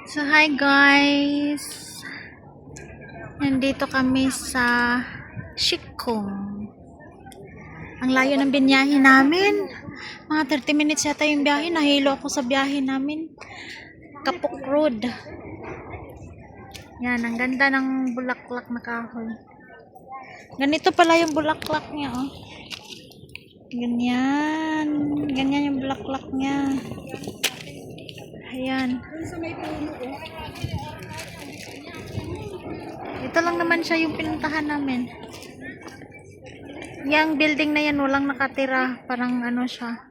So, hi guys! Nandito kami sa Shikong. Ang layo ng binyahe namin. Mga 30 minutes yata yung biyahe. Nahilo ako sa biyahe namin. Kapok Road. Yan, ang ganda ng bulaklak na kahoy. Ganito pala yung bulaklak niya, oh. Ganyan. Ganyan yung bulaklak niya. Ayan. Ito lang naman siya yung pinuntahan namin. Yung building na yan, walang nakatira. Parang ano siya,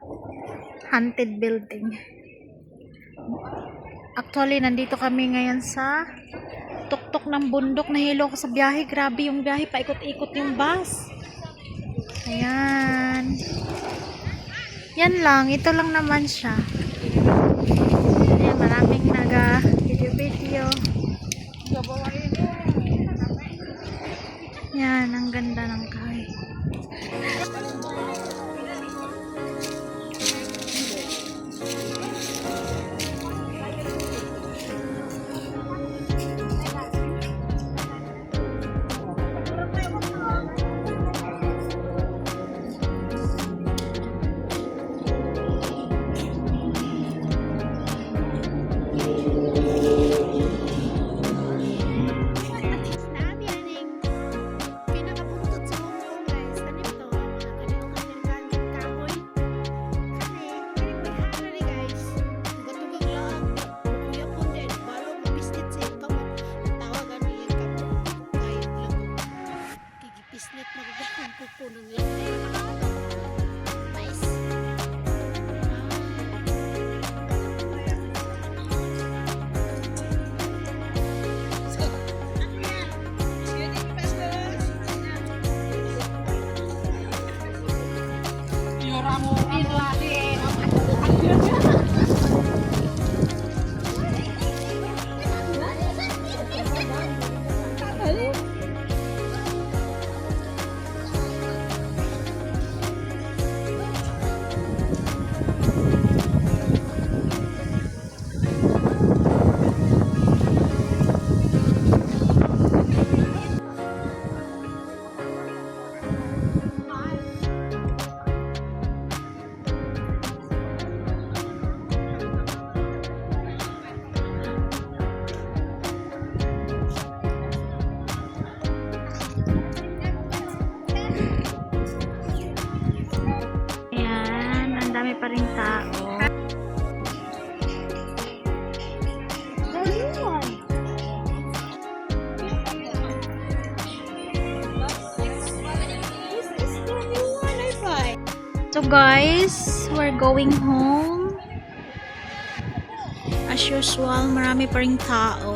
haunted building. Actually, nandito kami ngayon sa tuktok ng bundok. Nahilo ko sa biyahe. Grabe yung biyahe. Paikot-ikot yung bus. Ayan. Yan lang. Ito lang naman siya. Ayan, maraming naga-video-video. Yan, ang ganda ng kahoy. Pisnet na gagawin ko po ng lang. Mais. Ayan, ang dami pa rin tao. So guys, we're going home. As usual, marami pa rin tao.